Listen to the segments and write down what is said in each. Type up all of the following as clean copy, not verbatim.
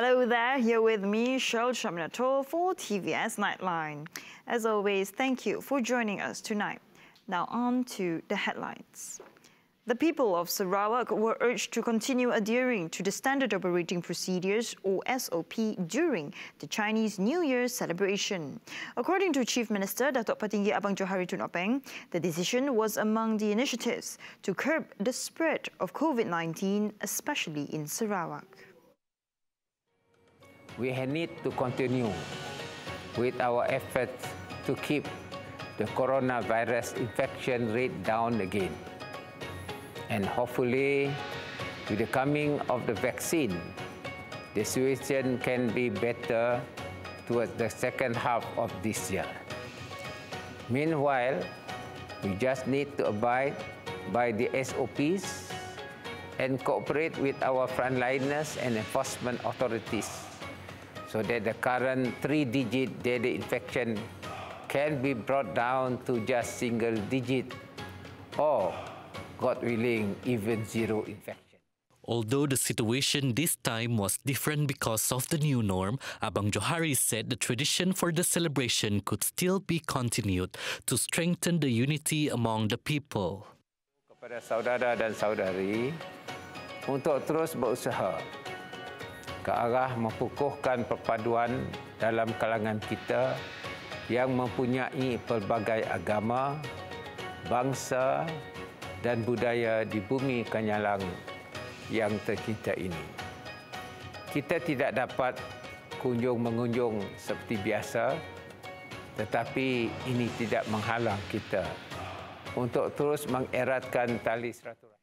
Hello there, here with me, Cheryl Shaminato for TVS Nightline. As always, thank you for joining us tonight. Now on to the headlines. The people of Sarawak were urged to continue adhering to the Standard Operating Procedures or SOP during the Chinese New Year celebration. According to Chief Minister Datuk Patinggi Abang Johari Tun Openg, the decision was among the initiatives to curb the spread of COVID-19, especially in Sarawak. We need to continue with our efforts to keep the coronavirus infection rate down again. And hopefully, with the coming of the vaccine, the situation can be better towards the second half of this year. Meanwhile, we just need to abide by the SOPs and cooperate with our frontliners and enforcement authorities so that the current 3-digit daily infection can be brought down to just single digit or, God willing, even zero infection. Although the situation this time was different because of the new norm, Abang Johari said the tradition for the celebration could still be continued to strengthen the unity among the people. Kepada saudara dan saudari untuk terus berusaha ke arah mempukuhkan perpaduan dalam kalangan kita yang mempunyai pelbagai agama, bangsa dan budaya di bumi Kanyalang yang tercinta ini. Kita tidak dapat kunjung-mengunjung seperti biasa, tetapi ini tidak menghalang kita untuk terus mengeratkan tali silaturahmi.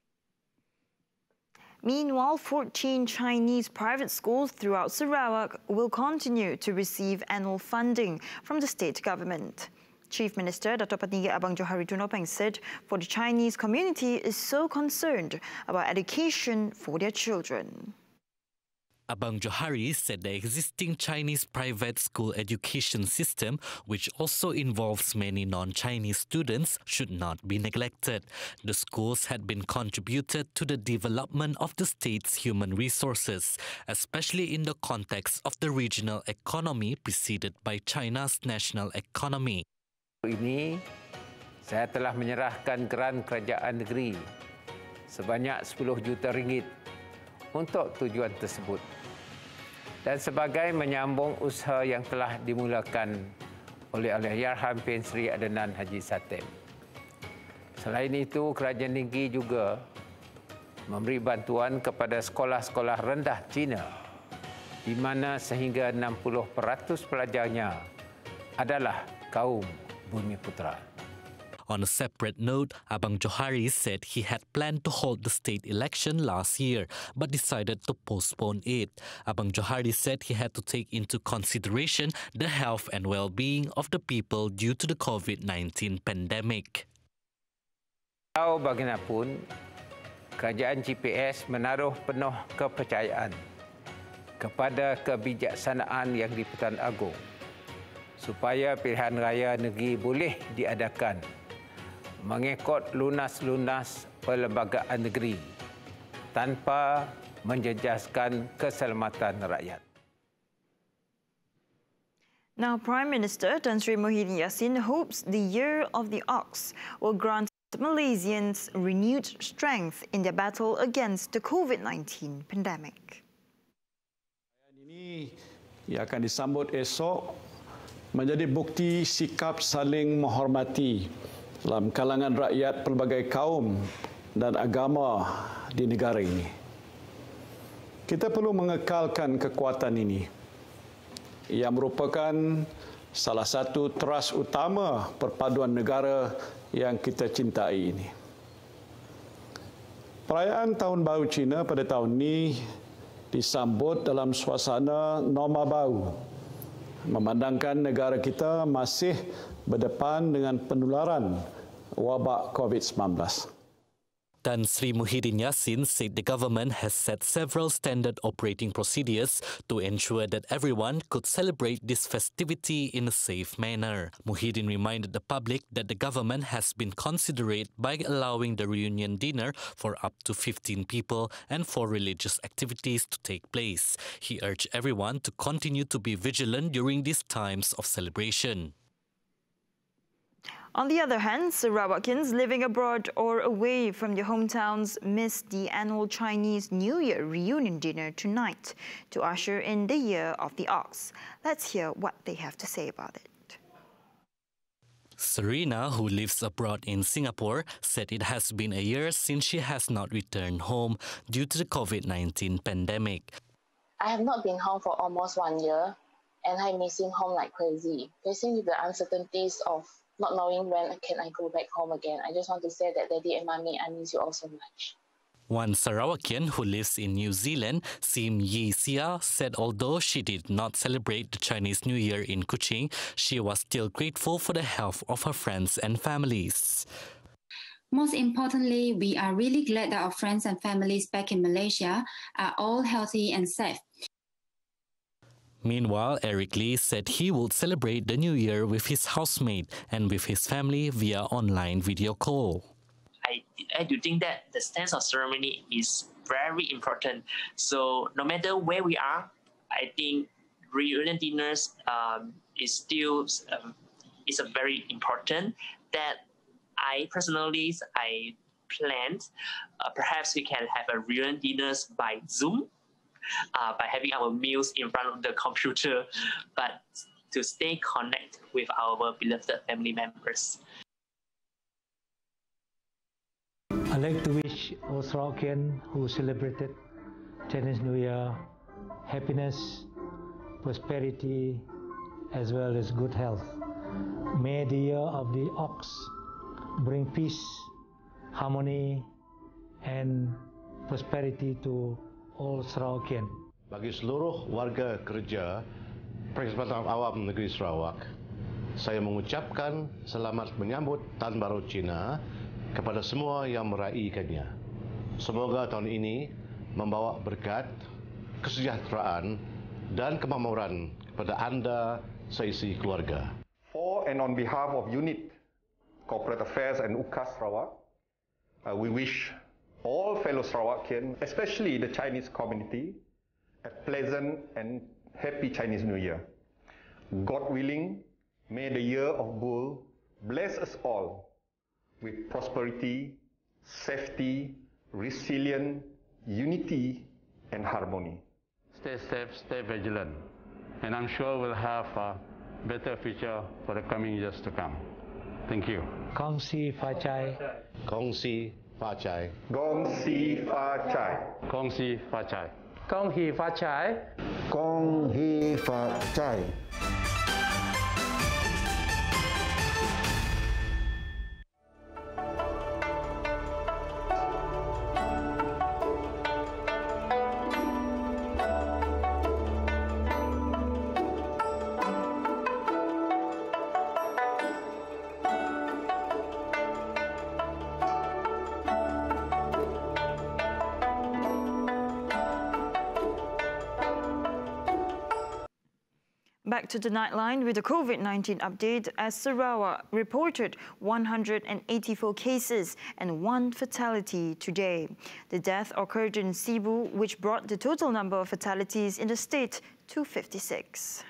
Meanwhile, 14 Chinese private schools throughout Sarawak will continue to receive annual funding from the state government. Chief Minister Datuk Patinggi Abang Johari Tun Openg said for the Chinese community is so concerned about education for their children. Abang Johari said the existing Chinese private school education system, which also involves many non-Chinese students, should not be neglected. The schools had been contributed to the development of the state's human resources, especially in the context of the regional economy preceded by China's national economy. Ini saya telah menyerahkan geran kerajaan negeri sebanyak 10 juta ringgit untuk tujuan tersebut dan sebagai menyambung usaha yang telah dimulakan oleh Allahyarham Pen Sri Adenan Haji Satem. Selain itu, kerajaan negeri juga memberi bantuan kepada sekolah-sekolah rendah Cina di mana sehingga 60% pelajarnya adalah kaum Bumi Putra. On a separate note, Abang Johari said he had planned to hold the state election last year but decided to postpone it. Abang Johari said he had to take into consideration the health and well-being of the people due to the COVID-19 pandemic. Walau bagaimanapun, kerajaan GPS menaruh penuh kepercayaan kepada kebijaksanaan Yang di-Pertuan Agong supaya pilihan raya negeri boleh diadakan mengikut lunas-lunas perlembagaan negeri tanpa menjejaskan keselamatan rakyat. Now, Prime Minister Tan Sri Muhyiddin Yassin hopes the Year of the Ox will grant Malaysians renewed strength in their battle against the COVID-19 pandemic. Ini yang akan disambut esok menjadi bukti sikap saling menghormati dalam kalangan rakyat pelbagai kaum dan agama di negara ini. Kita perlu mengekalkan kekuatan ini yang merupakan salah satu teras utama perpaduan negara yang kita cintai ini. Perayaan Tahun Baru Cina pada tahun ini disambut dalam suasana norma baru, memandangkan negara kita masih berdepan dengan penularan wabak COVID-19. Tan Sri Muhyiddin Yassin said the government has set several standard operating procedures to ensure that everyone could celebrate this festivity in a safe manner. Muhyiddin reminded the public that the government has been considerate by allowing the reunion dinner for up to 15 people and for religious activities to take place. He urged everyone to continue to be vigilant during these times of celebration. On the other hand, Sarawakians living abroad or away from their hometowns missed the annual Chinese New Year reunion dinner tonight to usher in the Year of the Ox. Let's hear what they have to say about it. Serena, who lives abroad in Singapore, said it has been a year since she has not returned home due to the COVID-19 pandemic. I have not been home for almost 1 year, and I'm missing home like crazy. Facing with the uncertainties of not knowing when can I go back home again, I just want to say that Daddy and Mommy, I miss you all so much. One Sarawakian who lives in New Zealand, Sim Yi Sia, said although she did not celebrate the Chinese New Year in Kuching, she was still grateful for the health of her friends and families. Most importantly, we are really glad that our friends and families back in Malaysia are all healthy and safe. Meanwhile, Eric Lee said he would celebrate the New Year with his housemate and with his family via online video call. I do think that the sense of ceremony is very important. So no matter where we are, I think reunion dinners is still is a very important that I personally planned. Perhaps we can have a reunion dinners by Zoom. By having our meals in front of the computer, but to stay connected with our beloved family members. I'd like to wish all Sarawakian who celebrated Chinese New Year happiness, prosperity, as well as good health. May the Year of the Ox bring peace, harmony, and prosperity to all Sarawakian. Bagi seluruh warga kerja Perkhidmatan Awam Negeri Sarawak, saya mengucapkan selamat menyambut Tahun Baru Cina kepada semua yang meraihkannya. Semoga tahun ini membawa berkat, kesejahteraan dan kemakmuran kepada anda seisi keluarga. For and on behalf of Unit Corporate Affairs and UKAS Sarawak, we wish all fellow Sarawakian, especially the Chinese community, a pleasant and happy Chinese New Year. God willing, may the Year of Bull bless us all with prosperity, safety, resilience, unity, and harmony. Stay safe, stay vigilant, and I'm sure we'll have a better future for the coming years to come. Thank you. Kong Si Fa Chai. Kong Si Fa Chai. Gong Si Fa Chai. Kong Si Fa Chai. Kong Hee Fa Chai. Kong Hee Fa Chai. Back to the Nightline with a COVID-19 update as Sarawak reported 184 cases and 1 fatality today. The death occurred in Cebu, which brought the total number of fatalities in the state to 56.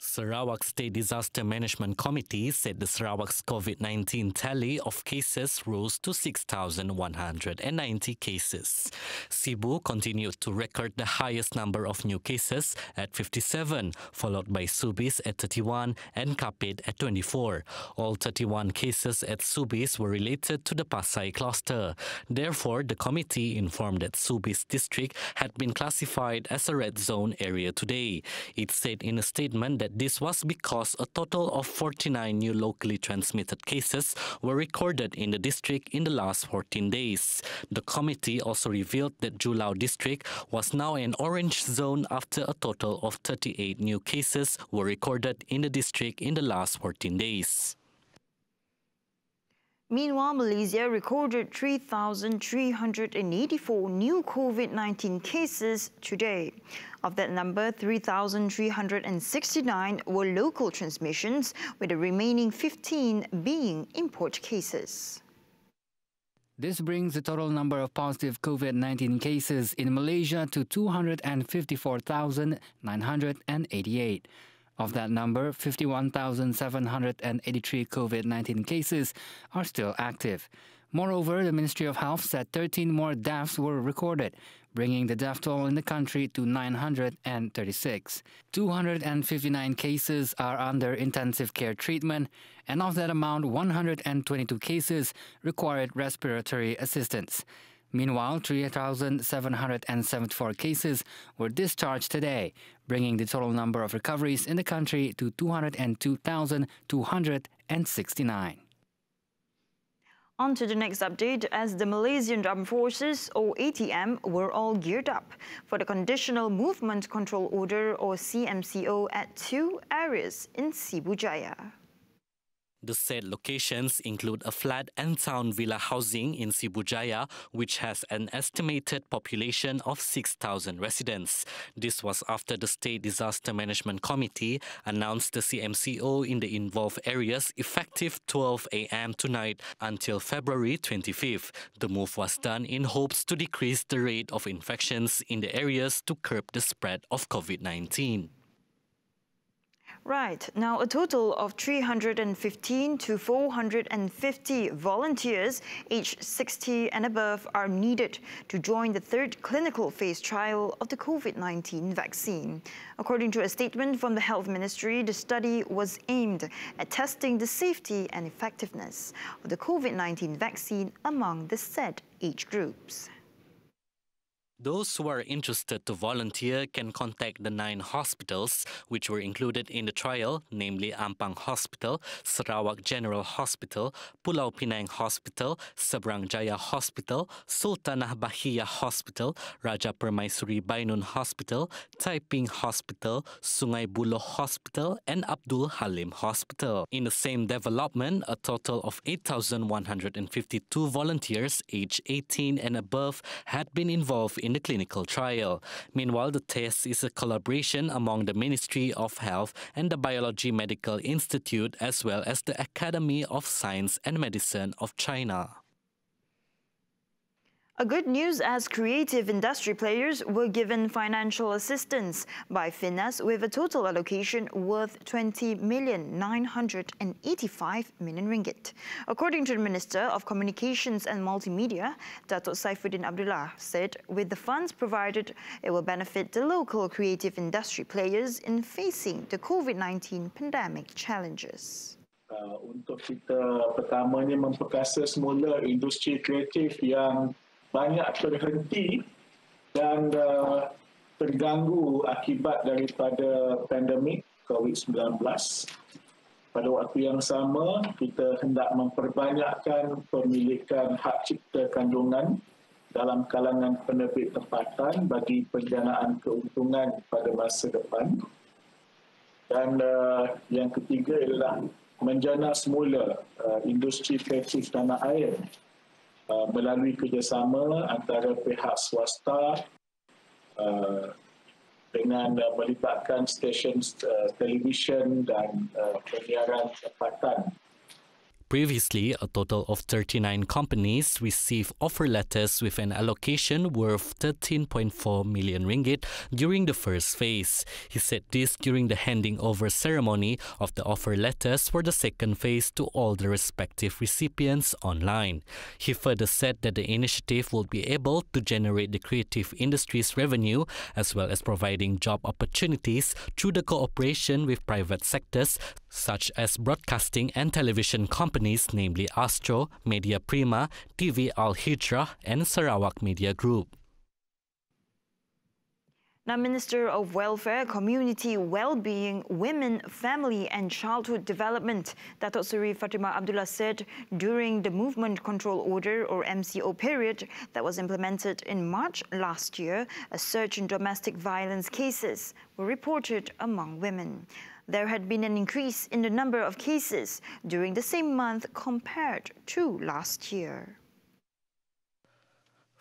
Sarawak State Disaster Management Committee said the Sarawak's COVID-19 tally of cases rose to 6,190 cases. Cebu continued to record the highest number of new cases at 57, followed by Subis at 31 and Kapit at 24. All 31 cases at Subis were related to the Pasai cluster. Therefore, the committee informed that Subis district had been classified as a red zone area today. It said in a statement that this was because a total of 49 new locally transmitted cases were recorded in the district in the last 14 days. The committee also revealed that Julao district was now an orange zone after a total of 38 new cases were recorded in the district in the last 14 days. Meanwhile, Malaysia recorded 3,384 new COVID-19 cases today. Of that number, 3,369 were local transmissions, with the remaining 15 being import cases. This brings the total number of positive COVID-19 cases in Malaysia to 254,988. Of that number, 51,783 COVID-19 cases are still active. Moreover, the Ministry of Health said 13 more deaths were recorded, bringing the death toll in the country to 936. 259 cases are under intensive care treatment, and of that amount, 122 cases required respiratory assistance. Meanwhile, 3,774 cases were discharged today, bringing the total number of recoveries in the country to 202,269. On to the next update, as the Malaysian Armed Forces, or ATM, were all geared up for the Conditional Movement Control Order, or CMCO, at 2 areas in Sibu Jaya. The said locations include a flat and town villa housing in Sibu Jaya, which has an estimated population of 6,000 residents. This was after the State Disaster Management Committee announced the CMCO in the involved areas effective 12 a.m. tonight until February 25th. The move was done in hopes to decrease the rate of infections in the areas to curb the spread of COVID-19. Right. Now, a total of 315 to 450 volunteers aged 60 and above are needed to join the third clinical phase trial of the COVID-19 vaccine. According to a statement from the Health Ministry, the study was aimed at testing the safety and effectiveness of the COVID-19 vaccine among the said age groups. Those who are interested to volunteer can contact the 9 hospitals which were included in the trial, namely Ampang Hospital, Sarawak General Hospital, Pulau Penang Hospital, Seberang Jaya Hospital, Sultanah Bahiyah Hospital, Raja Permaisuri Bainun Hospital, Taiping Hospital, Sungai Buloh Hospital, and Abdul Halim Hospital. In the same development, a total of 8,152 volunteers aged 18 and above had been involved in the clinical trial. Meanwhile, the test is a collaboration among the Ministry of Health and the Biology Medical Institute, as well as the Academy of Science and Medicine of China. A good news, as creative industry players were given financial assistance by FINAS with a total allocation worth 20,985,000,000 ringgit. According to the Minister of Communications and Multimedia, Datuk Saifuddin Abdullah said with the funds provided, it will benefit the local creative industry players in facing the COVID-19 pandemic challenges. Untuk kita pertamanya memperkasa semula industri kreatif yang banyak terhenti dan terganggu akibat daripada pandemik COVID-19. Pada waktu yang sama, kita hendak memperbanyakkan pemilikan hak cipta kandungan dalam kalangan penerbit tempatan bagi penjanaan keuntungan pada masa depan. Dan yang ketiga ialah menjana semula industri kreatif tanah air melalui kerjasama antara pihak swasta dengan melibatkan stesen televisyen dan penyiaran tempatan. Previously, a total of 39 companies received offer letters with an allocation worth 13.4 million ringgit during the first phase. He said this during the handing over ceremony of the offer letters for the second phase to all the respective recipients online. He further said that the initiative will be able to generate the creative industry's revenue as well as providing job opportunities through the cooperation with private sectors such as broadcasting and television companies, namely Astro, Media Prima, TV Al Hijrah, and Sarawak Media Group. Now, Minister of Welfare, Community Wellbeing, Women, Family and Childhood Development, Datuk Seri Fatimah Abdullah said during the Movement Control Order, or MCO period, that was implemented in March last year, a surge in domestic violence cases were reported among women. There had been an increase in the number of cases during the same month compared to last year.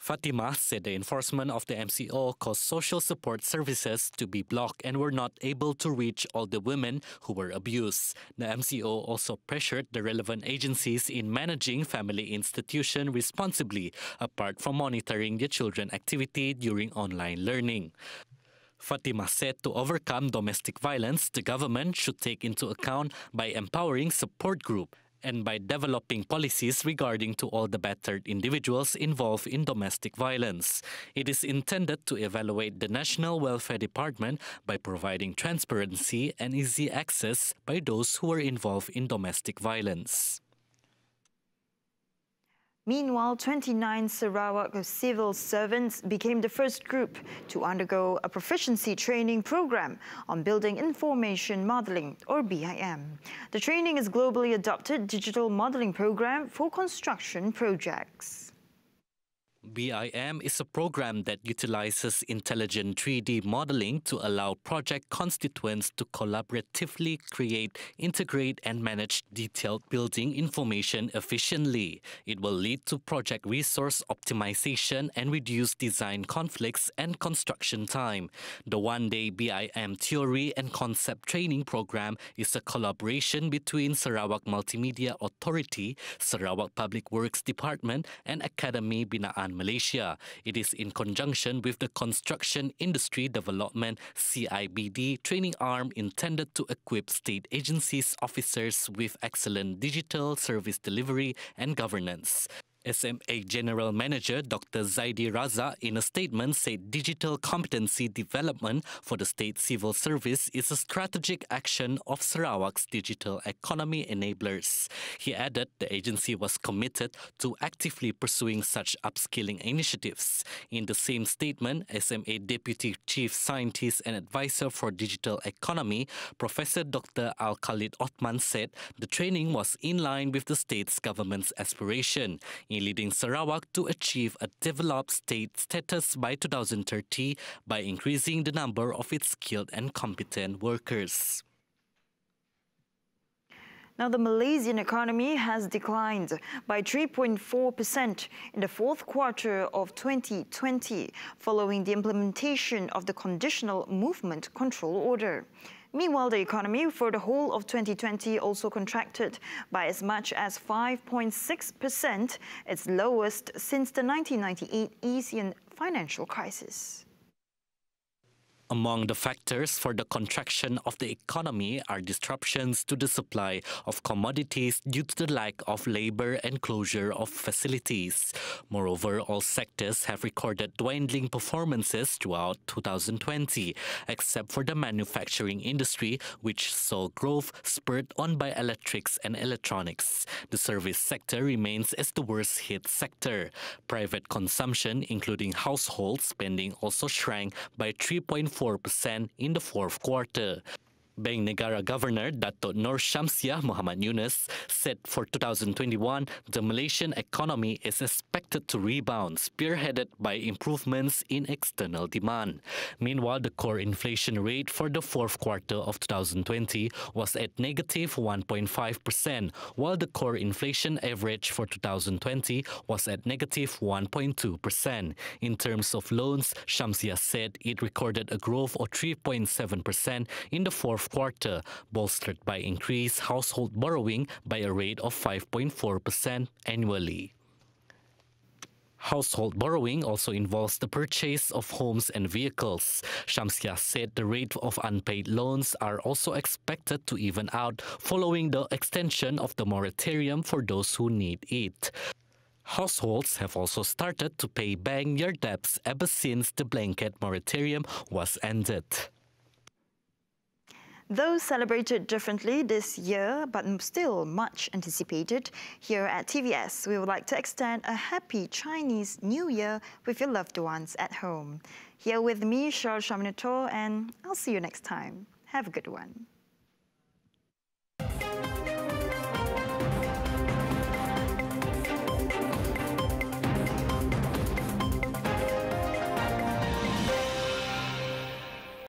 Fatima said the enforcement of the MCO caused social support services to be blocked and were not able to reach all the women who were abused. The MCO also pressured the relevant agencies in managing family institutions responsibly, apart from monitoring the children's activity during online learning. Fatima said to overcome domestic violence, the government should take into account by empowering support groups and by developing policies regarding to all the battered individuals involved in domestic violence. It is intended to evaluate the National Welfare Department by providing transparency and easy access by those who were involved in domestic violence. Meanwhile, 29 Sarawak civil servants became the first group to undergo a proficiency training program on Building Information Modelling, or BIM. The training is a globally adopted digital modelling program for construction projects. BIM is a program that utilizes intelligent 3D modeling to allow project constituents to collaboratively create, integrate, and manage detailed building information efficiently. It will lead to project resource optimization and reduce design conflicts and construction time. The one-day BIM theory and concept training program is a collaboration between Sarawak Multimedia Authority, Sarawak Public Works Department, and Academy Binaan Malaysia. It is in conjunction with the Construction Industry Development CIBD training arm intended to equip state agencies officers with excellent digital service delivery and governance. SMA General Manager Dr. Zaidi Raza in a statement said digital competency development for the state civil service is a strategic action of Sarawak's digital economy enablers. He added the agency was committed to actively pursuing such upskilling initiatives. In the same statement, SMA Deputy Chief Scientist and Advisor for Digital Economy, Professor Dr. Al-Khalid Othman said the training was in line with the state's government's aspiration in leading Sarawak to achieve a developed state status by 2030 by increasing the number of its skilled and competent workers. Now, the Malaysian economy has declined by 3.4% in the fourth quarter of 2020, following the implementation of the Conditional Movement Control Order. Meanwhile, the economy for the whole of 2020 also contracted by as much as 5.6%, its lowest since the 1998 Asian financial crisis. Among the factors for the contraction of the economy are disruptions to the supply of commodities due to the lack of labor and closure of facilities. Moreover, all sectors have recorded dwindling performances throughout 2020, except for the manufacturing industry, which saw growth spurred on by electrics and electronics. The service sector remains as the worst hit sector. Private consumption, including household spending, also shrank by 3.4% in the fourth quarter. Bank Negara Governor Dato' Nur Syamsiah Muhammad Yunus said for 2021, the Malaysian economy is expected to rebound, spearheaded by improvements in external demand. Meanwhile, the core inflation rate for the fourth quarter of 2020 was at negative 1.5%, while the core inflation average for 2020 was at negative 1.2%. In terms of loans, Syamsiah said it recorded a growth of 3.7% in the fourth quarter, bolstered by increased household borrowing by a rate of 5.4% annually. Household borrowing also involves the purchase of homes and vehicles. Syamsiah said the rate of unpaid loans are also expected to even out following the extension of the moratorium for those who need it. Households have also started to pay back their debts ever since the blanket moratorium was ended. Though celebrated differently this year, but still much anticipated, here at TVS, we would like to extend a happy Chinese New Year with your loved ones at home. Here with me, Cheryl Shaminator, and I'll see you next time. Have a good one.